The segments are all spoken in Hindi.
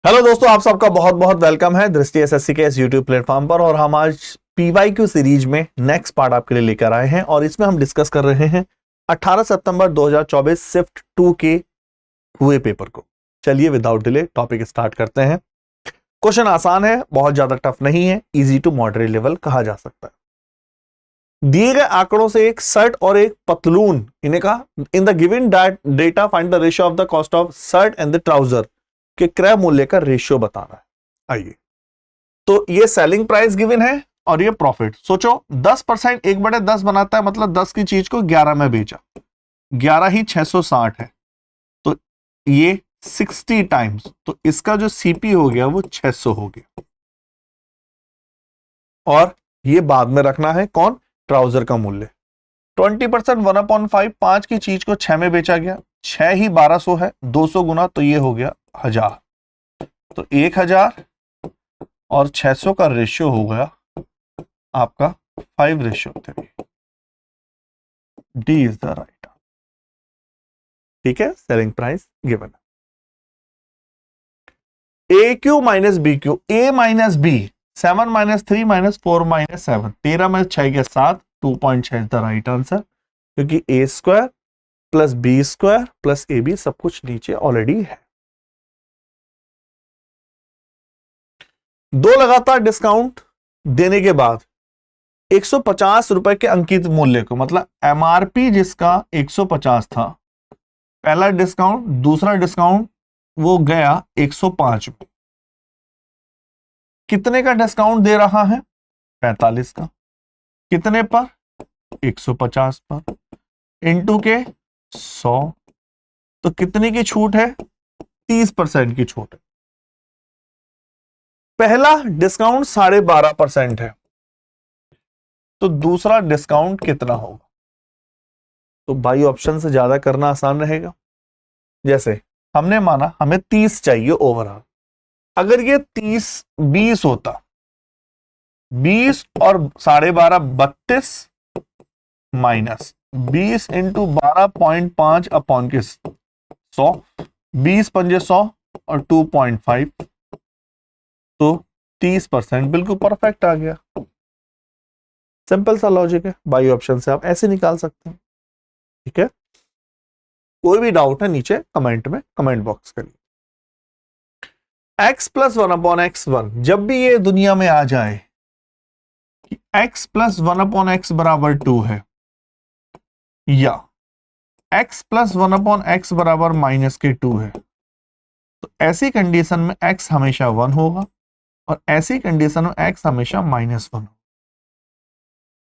हेलो दोस्तों, आप सबका बहुत बहुत वेलकम है दृष्टि एसएससी के इस यूट्यूब प्लेटफॉर्म पर। और हम आज पीवाईक्यू सीरीज में नेक्स्ट पार्ट आपके लिए लेकर आए हैं और इसमें हम डिस्कस कर रहे हैं 18 सितंबर 2024 शिफ्ट 2 के हुए पेपर को। चलिए विदाउट डिले टॉपिक स्टार्ट करते हैं। क्वेश्चन आसान है, बहुत ज्यादा टफ नहीं है, इजी टू मॉडरेट लेवल कहा जा सकता है। दिए गए आंकड़ों से एक शर्ट और एक पतलून, इन्हें कहा in the given data find the ratio of the cost of shirt and the trouser के क्रय मूल्य का रेशियो बताना है। आइए, तो ये सेलिंग प्राइस गिवन है और ये प्रॉफिट। सोचो 10% 1/10 बनाता है, मतलब 10 की चीज को 11 में बेचा, 11 ही 660 है, तो ये 60 टाइम्स, तो इसका जो सीपी हो गया वो 600 हो गया। और ये बाद में रखना है कौन, ट्राउजर का मूल्य। 20% 1/5, 5 की चीज को 6 में बेचा गया, 6 ही 1200 है, 200 गुना तो ये हो गया 1000, तो 1000 और 600 का रेशियो हो गया आपका 5:3। D is the right. ठीक है, selling price given. A Q minus B Q, A minus B 7 minus 3 minus 4 minus 7, 13 में 6 के 7, 2.6 इज द राइट आंसर, क्योंकि A square plus B square plus A B सब कुछ नीचे ऑलरेडी है। दो लगातार डिस्काउंट देने के बाद 150 रुपए के अंकित मूल्य को, मतलब एमआरपी जिसका 150 था, पहला डिस्काउंट दूसरा डिस्काउंट वो गया 105 में, कितने का डिस्काउंट दे रहा है, 45 का, कितने पर, 150 पर, इनटू के 100, तो कितने की छूट है, 30% की छूट है। पहला डिस्काउंट 12.5% है, तो दूसरा डिस्काउंट कितना होगा। तो बाई ऑप्शन से ज्यादा करना आसान रहेगा। जैसे हमने माना हमें 30 चाहिए ओवरऑल, अगर ये 30 20 होता, 20 और 12.5 32 माइनस 20 इंटू 12.5 अपॉन के 100, 20 पंजे 100 और 2.5, तो 30% बिल्कुल परफेक्ट आ गया। सिंपल सा लॉजिक है, बाई ऑप्शन से आप ऐसे निकाल सकते हैं। ठीक है, कोई भी डाउट है नीचे कमेंट में कमेंट बॉक्स करिए। x प्लस 1/x1, जब भी ये दुनिया में आ जाए कि x प्लस 1/x बराबर 2 है, या x प्लस 1/x बराबर -2 है, तो ऐसी कंडीशन में x हमेशा 1 होगा और ऐसी कंडीशन में x हमेशा -1 होगा।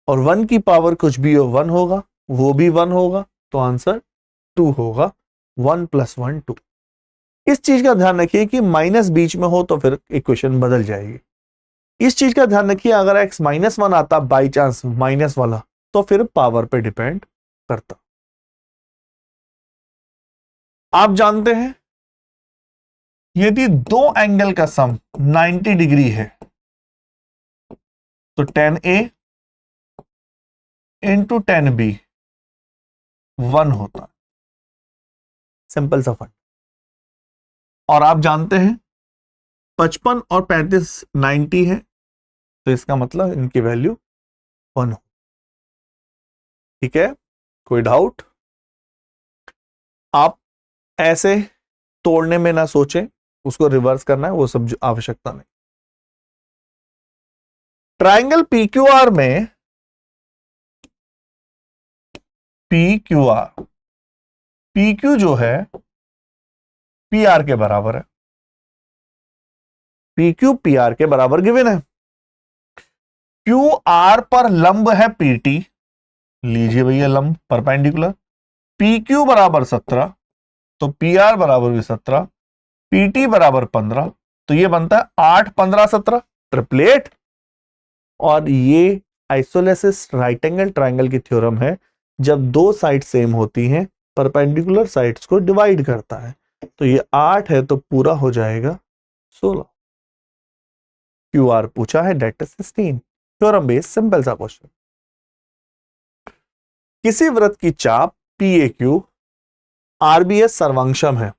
और 1 की पावर कुछ भी हो 1 होगा, वो भी 1 होगा, तो आंसर 2 होगा। 1 + 1 2। इस चीज का ध्यान रखिए कि माइनस बीच में हो तो फिर इक्वेशन बदल जाएगी। इस चीज का ध्यान रखिए, अगर x -1 आता बाई चांस माइनस वाला, तो फिर पावर पे डिपेंड करता। आप जानते हैं यदि दो एंगल का सम 90 डिग्री है तो tan A into tan B 1 होता है। सिंपल सा फंड। और आप जानते हैं 55 और 35 90 है, तो इसका मतलब इनकी वैल्यू 1 हो। ठीक है, कोई डाउट। आप ऐसे तोड़ने में ना सोचें, उसको रिवर्स करना है, वो सब आवश्यकता नहीं। ट्राइंगल PQR में PQR, PQ जो है PR के बराबर है, PQ PR के बराबर गिवन है। QR पर लंब है PT, लीजिए भैया लंब परपेंडिकुलर, PQ बराबर 17, तो PR बराबर भी 17, PT बराबर 15, तो ये बनता है 8 15 17 ट्रिपलेट। और ये आइसोलेसिस राइट एंगल ट्राइंगल की थ्योरम है, जब दो साइड सेम होती हैं परपेंडिकुलर साइड्स को डिवाइड करता है। तो ये 8 है तो पूरा हो जाएगा 16। QR पूछा है, that is 16। Theorem based simple सा क्वेश्चन। किसी वृत्त की चाप PAQ RBS सर्वांशम है,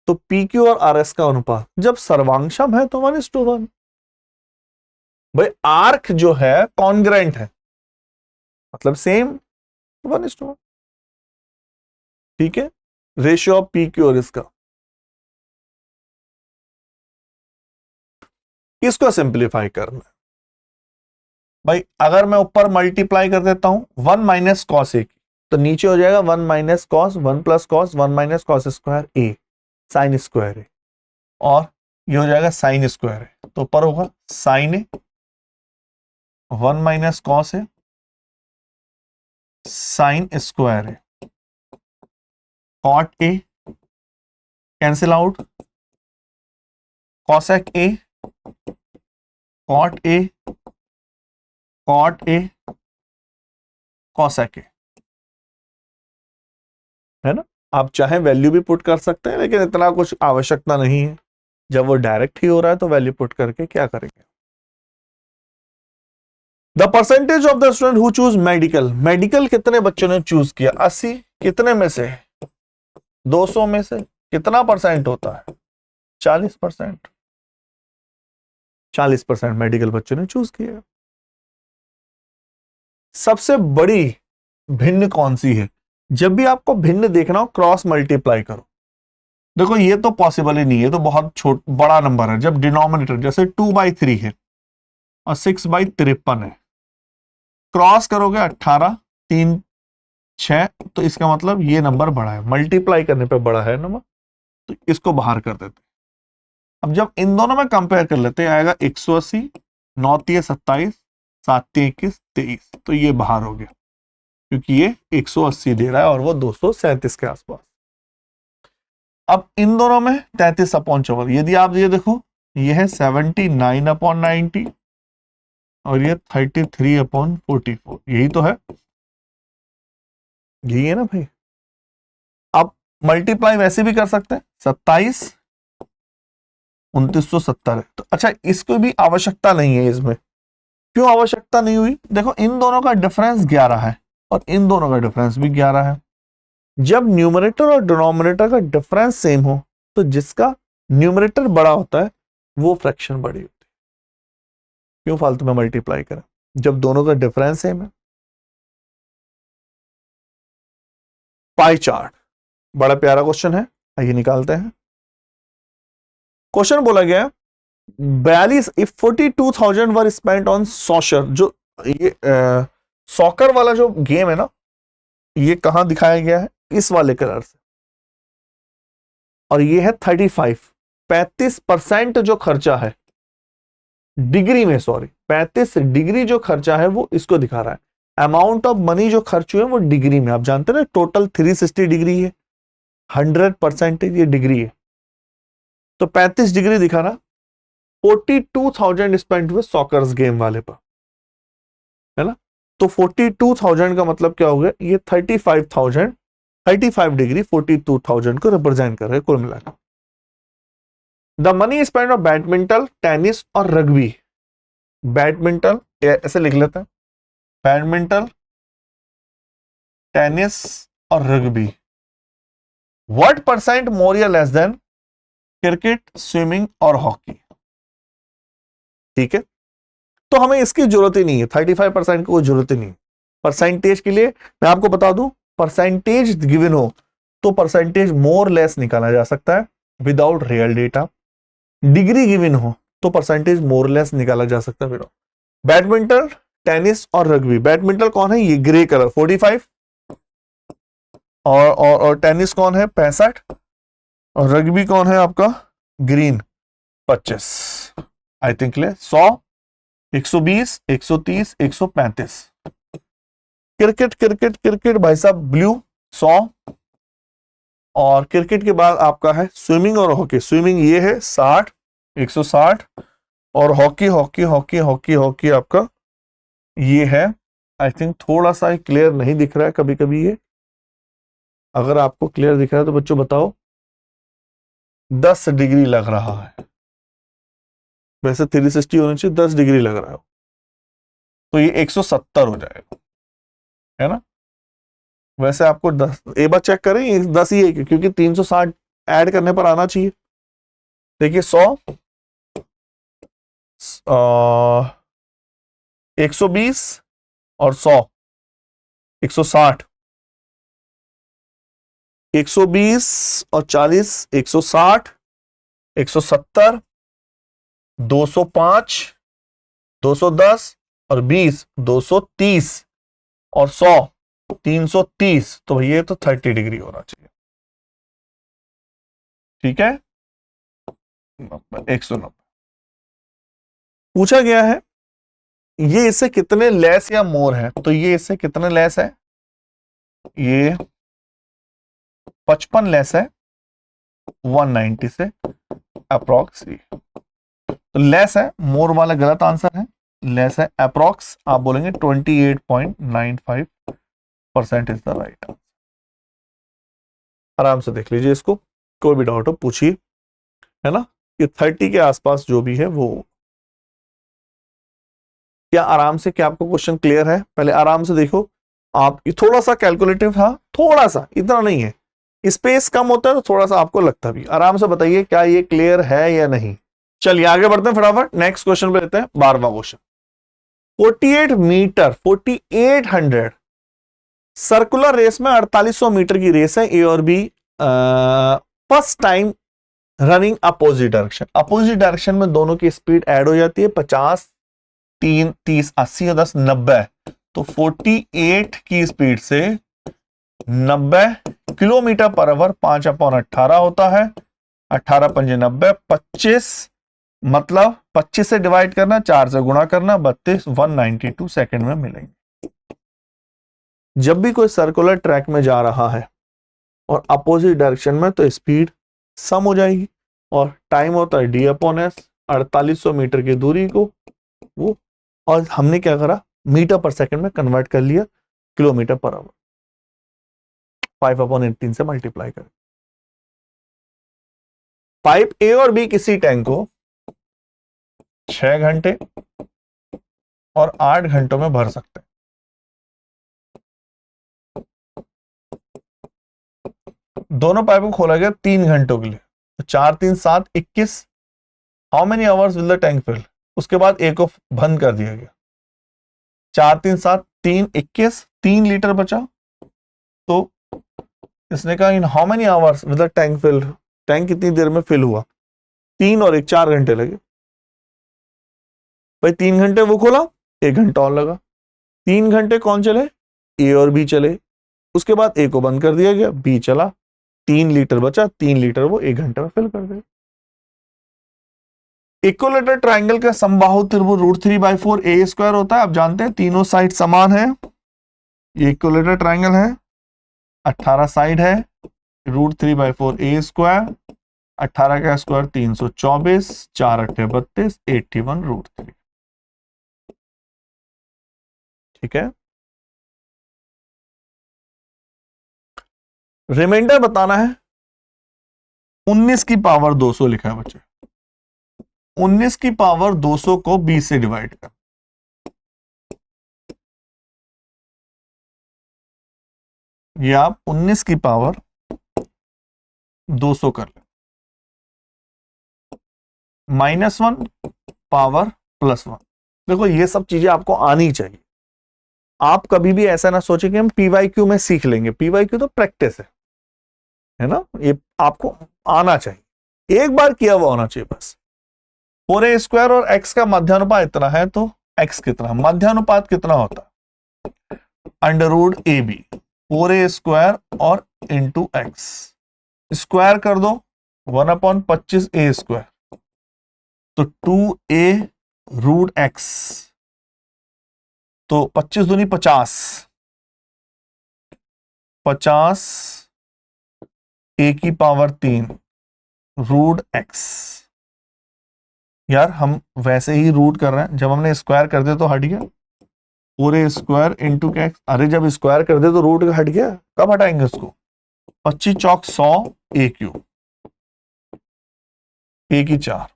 तो पी क्यू और आर एस का अनुपात जब सर्वांशम है तो 1:1। भाई आर्क जो है कॉन्ग्रेंट है, मतलब सेम 1:1। ठीक है, रेशियो ऑफ पी क्यू और इसका। इसको सिंप्लीफाई करना है भाई। अगर मैं ऊपर मल्टीप्लाई कर देता हूं 1 माइनस कॉस ए, तो नीचे हो जाएगा 1 minus cos 1 plus cos 1 minus cos square A sine square A, और ये हो जाएगा साइन स्क्वायर ए, तो ऊपर होगा sine A 1 minus cos A sine square A, cot A cancel out, cosec A cot A cot A cosec A, है ना। आप चाहे वैल्यू भी पुट कर सकते हैं, लेकिन इतना कुछ आवश्यकता नहीं है। जब वो डायरेक्ट ही हो रहा है तो वैल्यू पुट करके क्या करेंगे। The percentage of the student who choose medical, medical कितने बच्चों ने चूज किया? 80। कितने में से? 200 में से कितना परसेंट होता है? 40%। 40% मेडिकल बच्चों ने चूज किया। सबसे बड़ी भिन्न कौन सी है? जब भी आपको भिन्न देखना हो क्रॉस मल्टीप्लाई करो। देखो ये तो पॉसिबल ही नहीं है, तो बहुत बड़ा नंबर है। जब डिनोमिनेटर जैसे 2/3 है और 6/53 है, क्रॉस करोगे 18 3 6, तो इसका मतलब ये नंबर बड़ा है, मल्टीप्लाई करने पे बड़ा है नंबर, तो इसको बाहर कर देते। अब जब इन दोनों में कंपेयर कर लेते हैं, आएगा 180 9 × 27 7 × 21 23, तो ये बाहर हो गया क्योंकि ये 180 दे रहा है और वो 237 के आसपास। अब इन दोनों में 33/4, यदि आप ये देखो, ये है 79/90 और ये 33/44, यही तो है, यही है ना भाई। आप मल्टीप्लाई वैसे भी कर सकते हैं, 27 2970 है। तो अच्छा, इसको भी आवश्यकता नहीं है इसमें। क्यों आवश्यकता नहीं हुई? देखो इन दोनों का डिफरेंस 11 है और इन दोनों का डिफरेंस भी 11 है। जब न्यूमरेटर और डिनोमिनेटर का डिफरेंस सेम हो, तो जिसका न्यूमरेटर बड़ा होता है वो फ्रैक्शन बड़ी होती है। क्यों फालतू में मल्टीप्लाई करें जब दोनों का डिफरेंस सेम है। पाई चार्ट बड़ा प्यारा क्वेश्चन है, आइए निकालते हैं। क्वेश्चन बोला गया 42 if 42,000 were spent on soccer, जो ये सॉकर वाला जो गेम है ना, ये कहां दिखाया गया है? इस वाले कलर से, और ये है 35% जो खर्चा है डिग्री में, सॉरी 35 डिग्री जो खर्चा है वो इसको दिखा रहा है। अमाउंट ऑफ मनी जो खर्च हुए वो डिग्री में, आप जानते हैं ना टोटल 360 डिग्री है, 100% ये डिग्री है, तो 35 डिग्री दिखा रहा। 42,000 स्पेंड हुए सॉकर्स गेम वाले पर, है ना। तो 42,000 का मतलब क्या हो गया? ये 35,000 35 डिग्री 42,000 को रिप्रेजेंट कर रहे हैं कुल मिलाकर। The money spend of badminton tennis और रग्बी, बैडमिंटन ऐसे लिख लेते हैं, बैडमिंटन टेनिस और रग्बी, व्हाट परसेंट मोर या लेस देन क्रिकेट स्विमिंग और हॉकी। ठीक है, तो हमें इसकी जरूरत ही नहीं है, 35% की कोई जरूरत ही नहीं। परसेंटेज के लिए मैं आपको बता दूं, परसेंटेज गिवन हो तो परसेंटेज मोर लेस निकाला जा सकता है without real data. Degree given हो तो परसेंटेज मोर लेस निकाला जा सकता है। बैडमिंटन टेनिस और रग्बी, बैडमिंटन कौन है? ये ग्रे कलर 45, और टेनिस कौन है? 65, और रग्बी कौन है आपका? ग्रीन 25। आई थिंक ले 100 120 130 135। क्रिकेट क्रिकेट क्रिकेट भाई साहब ब्लू 100, और क्रिकेट के बाद आपका है स्विमिंग और हॉकी, स्विमिंग ये है 60 160, और hockey hockey hockey hockey hockey आपका ये है, आई थिंक थोड़ा सा क्लियर नहीं दिख रहा है कभी कभी ये, अगर आपको क्लियर दिख रहा है तो बच्चों बताओ। 10 डिग्री लग रहा है, वैसे 360 होनी चाहिए, 10 डिग्री लग रहा है, तो ये 170 हो जाएगा, है ना। वैसे आपको 10 एक बार चेक करें, 10 ही है क्योंकि 360 ऐड करने पर आना चाहिए। देखिए 100, 120 और 100, 160, 120 और 40, 160, 170, 205, 210 और 20, 230 और 100, 330। तो भैया ये तो 30 डिग्री होना चाहिए। ठीक है, 190 पूछा गया है। ये इससे कितने लेस या मोर है? तो ये इससे कितने लेस है? ये 55 लेस है 190 से अप्रोक्स। तो लेस है, मोर वाला गलत आंसर है, लेस है। अप्रोक्स आप बोलेंगे 28.95% इज द राइट आंसर। आराम से देख लीजिए इसको, कोई भी डाउट हो पूछिए, है ना। ये 30 के आसपास जो भी है वो। क्या आराम से, क्या आपको क्वेश्चन क्लियर है? पहले आराम से देखो आप। ये थोड़ा सा कैलकुलेटिव था, थोड़ा सा, इतना नहीं है। स्पेस कम होता है तो थोड़ा सा आपको लगता भी। आराम से बताइए क्या ये क्लियर है या नहीं। चलिए आगे बढ़ते हैं फटाफट, नेक्स्ट क्वेश्चन पे लेते हैं। 12वां क्वेश्चन, 48 मीटर 4800 सर्कुलर रेस में 4800 मीटर की रेस है, ए और B first time running opposite direction. Opposite direction में दोनों की स्पीड ऐड हो जाती है, 50, 3, 30, 80 और 10, 90। तो 48 की स्पीड से 90 किलोमीटर पर आवर 5/18 होता है। 18 पंजे 90, 25 मतलब 25 से डिवाइड करना, 4 से गुणा करना, 32, 192 सेकेंड में मिलेंगे। जब भी कोई सर्कुलर ट्रैक में जा रहा है और अपोजिट डायरेक्शन में, तो स्पीड सम हो जाएगी और टाइम होता है d/s। 4800 मीटर की दूरी को वो, और हमने क्या करा, मीटर पर सेकंड में कन्वर्ट कर लिया किलोमीटर पर आवर, 5/18 से मल्टीप्लाई कर। पाइप ए और बी किसी टैंक को 6 घंटे और 8 घंटों में भर सकते हैं। दोनों पाइप को खोला गया 3 घंटों के लिए, तो 4, 3, 7, 21। How many hours will the tank fill? उसके बाद ए को बंद कर दिया गया। 4, 3, 7, 3, 21, 3 लीटर बचा। तो इसने कहा in how many hours will the tank fill? Tank कितनी देर में फिल हुआ? 3 और 1, 4 घंटे लगे। भाई 3 घंटे वो खोला, 1 घंटा और लगा। 3 घंटे कौन चले? ए और बी चले। उसके बाद ए को बंद कर दिया गया, बी चला, 3 लीटर बचा, 3 लीटर वो 1 घंटे में फिल कर दे। इक्विलेटरल ट्राइंगल का समबाहु त्रिभुज √3/4 a² होता है। आप जानते हैं तीनों साइड समान है। ये इक्विलेटरल ट्राइंगल है, 18 साइड है, √3/4 a²। 18 का स्क्वायर 324, 4 8 32, 81 √3। ठीक है, रिमाइंडर बताना है। 19 की पावर 200 लिखा है बच्चे। 19 की पावर 200 को 20 से डिवाइड कर। ये आप 19 की पावर 200 कर ले, -1 पावर +1। देखो ये सब चीजें आपको आनी चाहिए। आप कभी भी ऐसा ना सोचे कि हम पीवाईक्यू में सीख लेंगे। पीवाईक्यू तो प्रैक्टिस है ना, ये आपको आना चाहिए, एक बार किया हुआ होना चाहिए बस। 4a² और x का मध्यानुपात इतना है, तो x कितना, मध्यानुपात कितना होता है? √AB, 4a² और इंटू x, स्क्वायर कर दो 1/25a², तो 2a√x, तो 25 दूनी 50, 50 a की पावर 3 √x। यार हम वैसे ही रूट कर रहे हैं, जब हमने स्क्वायर कर दिया तो हट गया, 4a² इंटू x। अरे जब स्क्वायर कर दे तो रूट हट गया, कब हटाएंगे उसको? 25 चौक 100 a³, a की 4,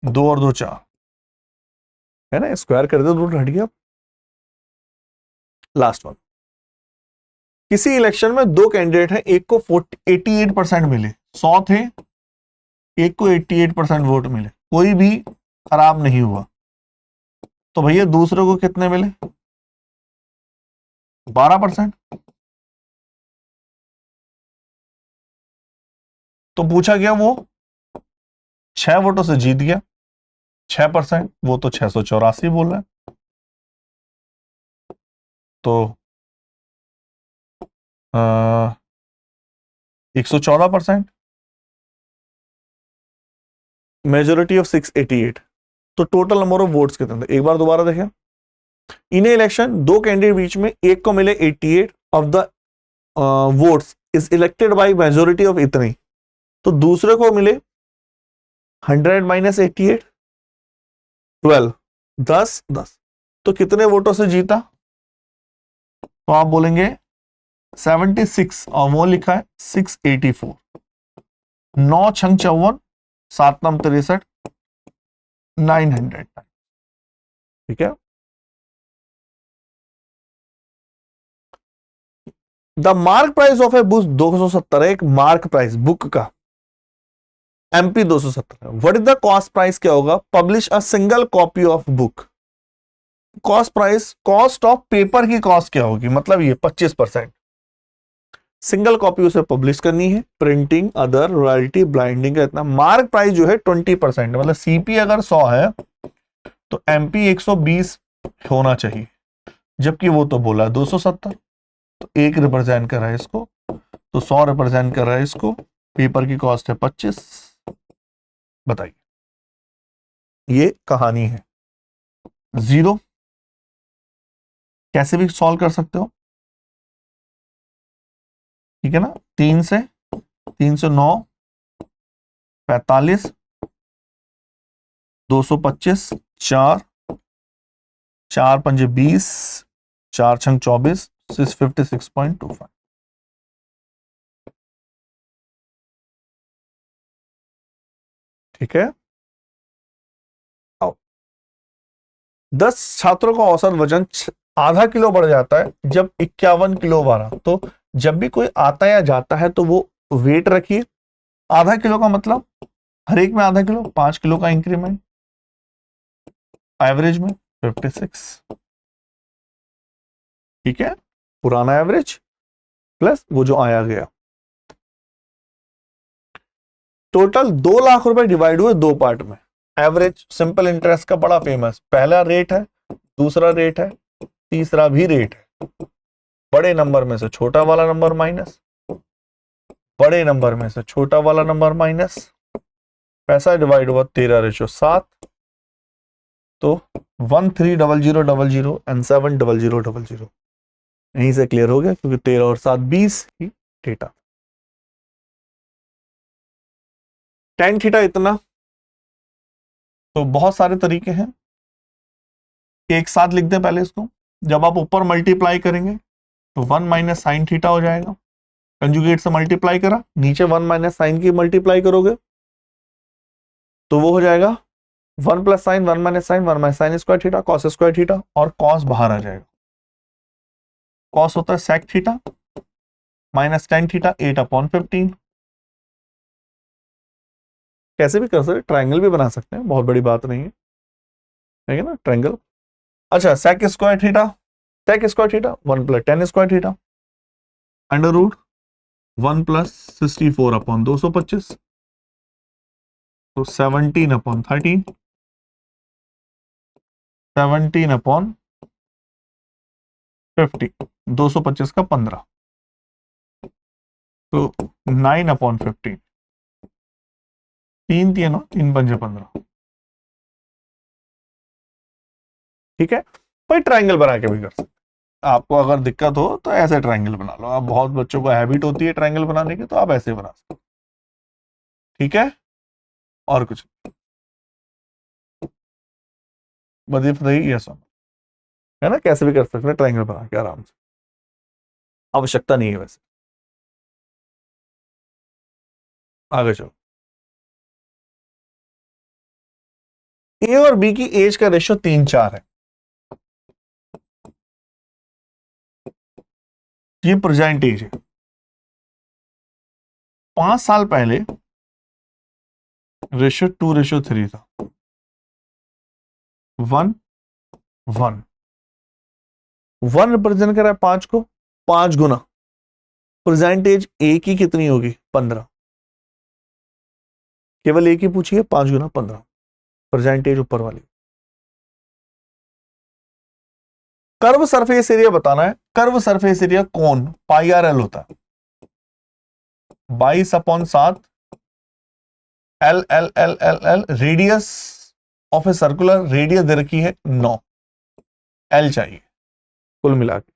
2 और 2 4, है ना, स्क्वायर कर दे तो रूट हट गया। लास्ट वन, किसी इलेक्शन में 2 कैंडिडेट हैं, एक को 88% मिले, 100 थे, एक को 88% वोट मिले, कोई भी खराब नहीं हुआ, तो भैया दूसरे को कितने मिले? 12%। तो पूछा गया वो 6 वोटों से जीत गया, 6%, वो तो 684 बोल रहा है, तो 114%, मेजोरिटी ऑफ 688। तो टोटल नंबर ऑफ वोट्स कितने थे? एक बार दोबारा देखें, इन इलेक्शन दो कैंडिडेट बीच में, एक को मिले 88 of the votes is elected by majority of इतनी, तो दूसरे को मिले 100 माइनस 88, 12, 10 10, तो कितने वोटों से जीता? तो आप बोलेंगे 76, और वो लिखा है 684, 9 छंग 54, 7 नम 63, 900। ठीक है। The mark price of a book 270 है, एक मार्क प्राइस बुक का, MP 270। What is the cost price? क्या होगा? Publish a single copy of book. Cost price, cost of paper की कॉस्ट क्या होगी? मतलब ये 25%। सिंगल कॉपी उसे पब्लिश करनी है, प्रिंटिंग, अदर, रॉयल्टी, ब्लाइंडिंग का इतना। मार्क प्राइस जो है 20%, मतलब CP अगर 100 है तो MP 120 होना चाहिए, जबकि वो तो बोला 270, तो एक रिप्रेजेंट कर रहा है इसको, तो 100 रिप्रेजेंट कर रहा है इसको, पेपर की कॉस्ट है 25। बताइए, ये कहानी है। जीरो कैसे भी सॉल्व कर सकते हो, ठीक है ना? 3 से 9, 45, 225, 4, 4 पंजे 20, 4 छंग 24, 656.25। ठीक है। आओ, 10 छात्रों का औसत वजन आधा किलो बढ़ जाता है जब 51 किलो बारा। तो जब भी कोई आता या जाता है तो वो वेट रखिए। आधा किलो का मतलब हर एक में आधा किलो, 5 किलो का इंक्रीमेंट, एवरेज में 56। ठीक है, पुराना एवरेज प्लस वो जो आया गया। टोटल 2 लाख रुपए डिवाइड हुए 2 पार्ट में। एवरेज सिंपल इंटरेस्ट का बड़ा फेमस, पहला रेट है, दूसरा रेट है, तीसरा भी रेट है। बड़े नंबर में से छोटा वाला नंबर माइनस, बड़े नंबर में से छोटा वाला नंबर माइनस, पैसा डिवाइड हुआ 13:7, तो 130000 एंड 70000। यहीं से क्लियर हो गया, क्योंकि 13 और 7 20 ही थीटा। tan थीटा इतना। तो बहुत सारे तरीके हैं, एक साथ लिख दें पहले इसको। जब आप ऊपर मल्टीप्लाई करेंगे तो 1 माइनस साइन थीटा हो जाएगा, कंजुगेट से मल्टीप्लाई करा, नीचे 1 माइनस साइन की मल्टीप्लाई करोगे तो वो हो जाएगा 1 plus sine, 1 minus sine, 1 minus sine square theta, cos square theta, और कॉस बाहर आ जाएगा। कॉस होता है sec theta minus tan theta 8/15। कैसे भी कर सकते, ट्राइंगल भी बना सकते हैं, बहुत बड़ी बात नहीं है ना ट्राइंगल। अच्छा, sec square theta, sec square theta 1 plus tan square theta, under root 1 plus 64/225, तो 17/13, 17/50, 225 का 15, तो 9/15, 3 3 3 पंजे 15। ठीक है भाई, ट्राइंगल बना के भी कर सकते। आपको अगर दिक्कत हो तो ऐसे ट्राइंगल बना लो। आप बहुत बच्चों को हैबिट होती है ट्राइंगल बनाने की, तो आप ऐसे बना सकते। ठीक है, और कुछ बताइए, यस है ना, कैसे भी कर सकते हैं ट्राइंगल बना के आराम से, आवश्यकता नहीं है वैसे। आगे चलो, ए और बी की एज का रेशियो 3:4 है। ये प्रेजेंट एज है, 5 साल पहले रेशियो 2:3 था, 1:1 रिप्रेजेंट कर रहा है 5 को, 5 गुना परसेंटेज ए की कितनी होगी 15, केवल एक ही पूछिए 5 गुना 15 परसेंटेज ऊपर वाली। कर्व सरफेस एरिया बताना है, कर्व सरफेस एरिया कौन पाई आर एल होता है 22/7 L L L L L, radius of a circular, radius दे रखी है 9, एल चाहिए कुल मिला के।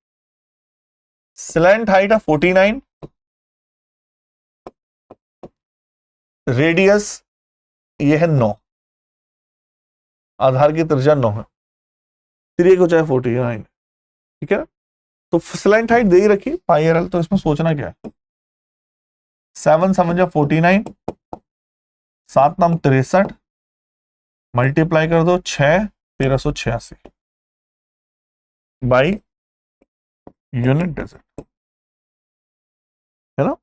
स्लैंट हाइट है 49, रेडियस ये है 9, आधार की त्रिज्या 9 है, त्रिज्या को चाहे 49, ठीक है ना। तो स्लैंट हाइट दे ही रखी पाई आर एल, तो इसमें सोचना क्या है, 7 7 49, 7 9 63, मल्टीप्लाई कर दो 6 1386 बाई यूनिट डेजर्ट, है ना।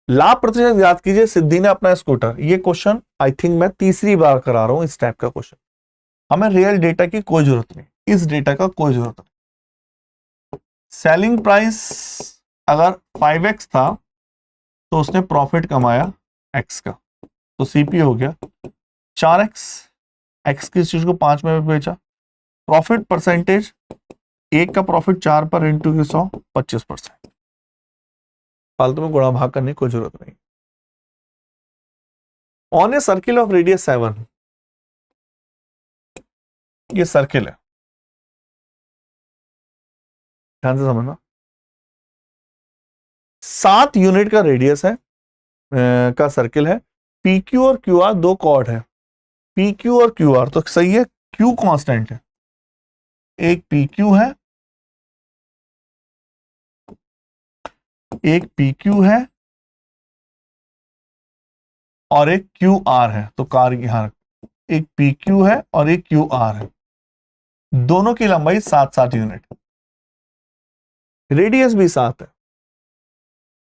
लाभ प्रतिशत याद कीजिए, सिद्धि ने अपना स्कूटर, ये क्वेश्चन आई थिंक मैं तीसरी बार करा रहा हूं इस टाइप का क्वेश्चन। हमें रियल डेटा की कोई जरूरत नहीं, इस डेटा का कोई जरूरत नहीं। सेलिंग प्राइस अगर 5x था तो उसने प्रॉफिट कमाया x का, तो सीपी हो गया 4x, x की चीज को 5 में बेचा, प्रॉफिट परसेंटेज, एक का प्रॉफिट 4 पर इंटू 100 25%, फालतू में गुणा भाग करने की कोई जरूरत नहीं। On a circle of radius 7, ये सर्किल है, ध्यान से समझना, 7 यूनिट का रेडियस है का सर्किल है, पी क्यू और क्यू आर दो कॉर्ड है, पी क्यू और क्यू आर तो सही है, क्यू कांस्टेंट है, एक पी क्यू है, एक पी क्यू है और एक क्यू आर है, तो कार यहां एक पी क्यू है और एक क्यू आर है, दोनों की लंबाई 7-7 यूनिट, रेडियस भी 7 है।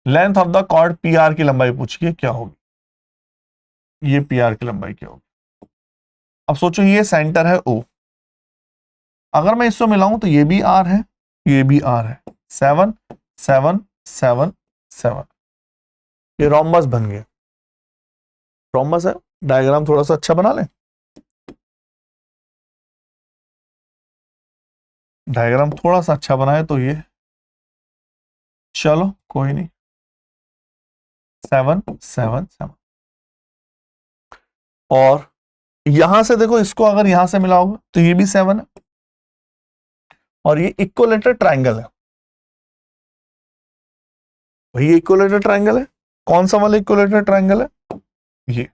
Length of the chord P R की लंबाई पूछिए क्या होगी, ये पी आर की लंबाई क्या होगी। अब सोचो ये सेंटर है ओ, अगर मैं इससे मिलाऊं तो ये भी आर है, ये भी आर है, 7 7 7 7, ये रोम्बस बन गया, रोम्बस है। डायग्राम थोड़ा सा अच्छा बना लें, डायग्राम थोड़ा सा अच्छा बनाए तो ये, चलो कोई नहीं, 7 7 7, और यहां से देखो इसको अगर यहां से मिलाओगे तो ये भी 7 है, और ये इक्विलेटरल ट्रायंगल है, वही इक्विलेटरल ट्रायंगल है, कौन सा वाला इक्विलेटरल ट्रायंगल है, ये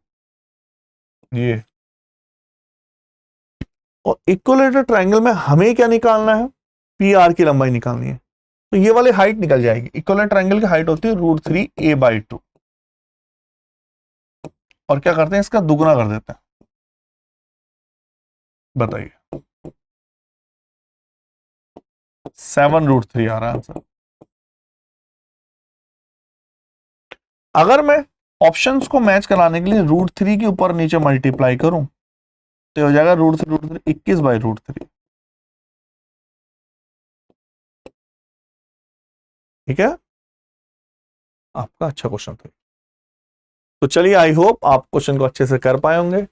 और इक्विलेटरल ट्रायंगल में हमें क्या निकालना है, पी आर की लंबाई निकालनी है, तो ये वाली हाइट निकल जाएगी, इक्विलेटरल ट्रायंगल की हाइट होती है √3a/2, और क्या करते हैं इसका दुगुना कर देते हैं, बताइए 7√3 आ रहा है आंसर। अगर मैं ऑप्शंस को मैच कराने के लिए √3 के ऊपर नीचे मल्टीप्लाई करूं तो हो जाएगा √3 21/√3, ठीक है, आपका अच्छा क्वेश्चन था। तो चलिए आई होप आप क्वेश्चन को अच्छे से कर पाए होंगे,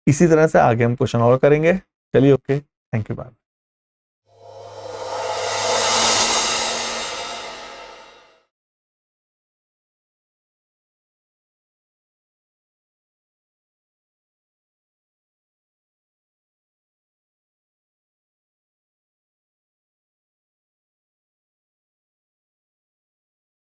इसी तरह से आगे हम क्वेश्चन और करेंगे। चलिए ओके, थैंक यू, बाय।